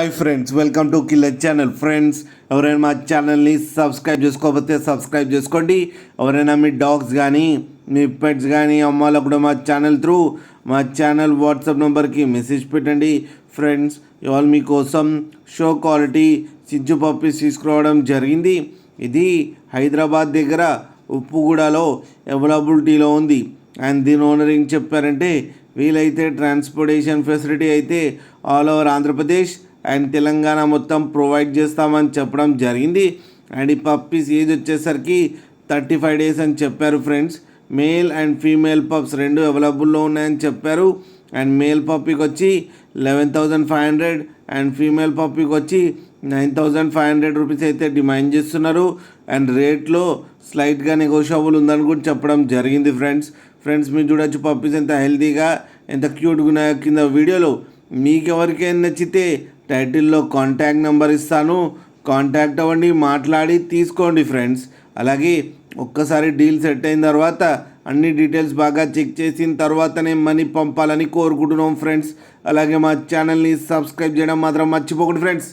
Hi friends, welcome to killer channel. Friends, ఎవరైనా మా ఛానల్ని సబ్స్క్రైబ్ చేసుకోకపోతే సబ్స్క్రైబ్ చేసుకోండి. ఎవరైనా మీ డాగ్స్ కానీ మీ పెట్స్ కానీ అమ్మాలకు కూడా మా ఛానల్ వాట్సాప్ నెంబర్కి మెసేజ్ పెట్టండి. ఫ్రెండ్స్, ఇవాళ మీకోసం షో క్వాలిటీ సిజ్జు పప్పీస్ తీసుకురావడం జరిగింది. ఇది హైదరాబాద్ దగ్గర ఉప్పుగూడలో అవైలబిలిటీలో ఉంది. అండ్ దీని ఓనర్ ఏం చెప్పారంటే, వీలైతే ట్రాన్స్పోర్టేషన్ ఫెసిలిటీ అయితే all over Andhra Pradesh and Telangana మొత్తం ప్రొవైడ్ చేస్తామని చెప్పడం జరిగింది. అండ్ ఈ పప్పీస్ ఏజ్ వచ్చేసరికి 35 days అని చెప్పారు. Friends, male and female pups రెండు అవైలబుల్లో ఉన్నాయని చెప్పారు. అండ్ మేల్ పప్పీకి వచ్చి 11,500 అండ్ ఫీమేల్ పప్పీకి వచ్చి 9,500 రూపీస్ అయితే డిమాండ్ చేస్తున్నారు. అండ్ రేట్లో స్లైట్గా నెగోషియబుల్ ఉందని కూడా చెప్పడం జరిగింది. ఫ్రెండ్స్ మీరు చూడొచ్చు పప్పీస్ ఎంత హెల్తీగా ఎంత క్యూట్గా ఉన్నాయో. కింద వీడియోలో మీకు ఎవరికైనా నచ్చితే టైటిల్లో కాంటాక్ట్ నెంబర్ ఇస్తాను, కాంటాక్ట్ అవ్వండి, మాట్లాడి తీసుకోండి. ఫ్రెండ్స్, అలాగే ఒక్కసారి డీల్ సెట్ అయిన తర్వాత అన్ని డీటెయిల్స్ బాగా చెక్ చేసిన తర్వాతనే మనీ పంపాలని కోరుకుంటున్నాం. ఫ్రెండ్స్, అలాగే మా ఛానల్ని సబ్స్క్రైబ్ చేయడం మాత్రం మర్చిపోకండి. ఫ్రెండ్స్.